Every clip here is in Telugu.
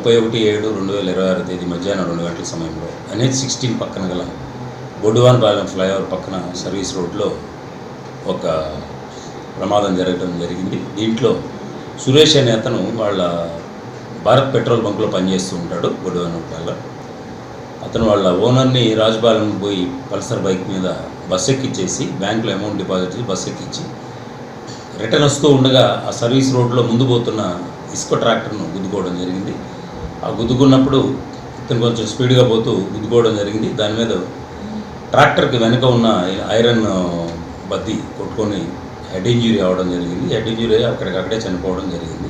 31/7/2026 తేదీ మధ్యాహ్నం 2 గంటల సమయంలో NH-16 పక్కన గల బొడ్డువాన్పాలెం ఫ్లైఓవర్ పక్కన సర్వీస్ రోడ్లో ఒక ప్రమాదం జరగడం జరిగింది. దీంట్లో సురేష్ అనే అతను వాళ్ళ భారత్ పెట్రోల్ బంకులో పనిచేస్తూ ఉంటాడు బొడ్డువాన్పాలెంలో. అతను వాళ్ళ ఓనర్ని రాజుపాలెం పోయి పల్సర్ బైక్ మీద బస్ ఎక్కిచ్చేసి బ్యాంకులో అమౌంట్ డిపాజిట్ చేసి బస్ ఎక్కించి రిటర్న్ వస్తూ ఉండగా ఆ సర్వీస్ రోడ్లో ముందు పోతున్న ఇసుక ట్రాక్టర్ను గుద్దుకోవడం జరిగింది. ఆ గుద్దుకున్నప్పుడు ఇతను కొంచెం స్పీడ్గా పోతూ గుద్దుకోవడం జరిగింది. దాని మీద ట్రాక్టర్కి వెనుక ఉన్న ఐరన్ బద్ది కొట్టుకొని హెడ్ ఇంజురీ అవ్వడం జరిగింది. హెడ్ ఇంజురీ అయ్యి అక్కడికక్కడే చనిపోవడం జరిగింది.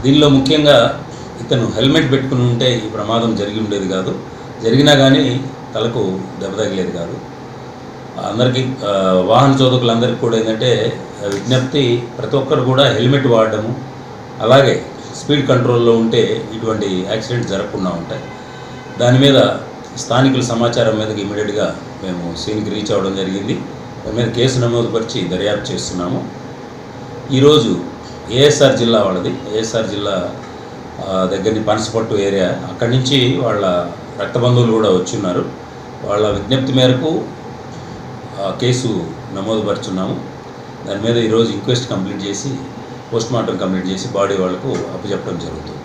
దీనిలో ముఖ్యంగా ఇతను హెల్మెట్ పెట్టుకుని ఉంటే ఈ ప్రమాదం జరిగి ఉండేది కాదు. జరిగినా కానీ తలకు దెబ్బ తగిలేది కాదు. అందరికీ వాహన చోదకులందరికీ కూడా ఏంటంటే విజ్ఞప్తి, ప్రతి ఒక్కరు కూడా హెల్మెట్ వాడడము, అలాగే స్పీడ్ కంట్రోల్లో ఉంటే ఇటువంటి యాక్సిడెంట్స్ జరగకుండా ఉంటాయి. దాని మీద స్థానికుల సమాచారం మీదకి ఇమీడియట్గా మేము సీన్కి రీచ్ అవ్వడం జరిగింది. దాని మీద కేసు నమోదుపరిచి దర్యాప్తు చేస్తున్నాము. ఈరోజు ఏఎస్ఆర్ జిల్లా వాళ్ళది, ఏఎస్ఆర్ జిల్లా దగ్గరని పనసపట్టు ఏరియా, అక్కడి నుంచి వాళ్ళ రక్త బంధువులు కూడా వచ్చున్నారు. వాళ్ళ విజ్ఞప్తి మేరకు కేసు నమోదుపరుచున్నాము. దాని మీద ఈరోజు ఇంక్వెస్ట్ కంప్లీట్ చేసి పోస్ట్మార్టం కంప్లీట్ చేసి బాడీ వాళ్ళకు అప్పచెప్పడం జరుగుతుంది.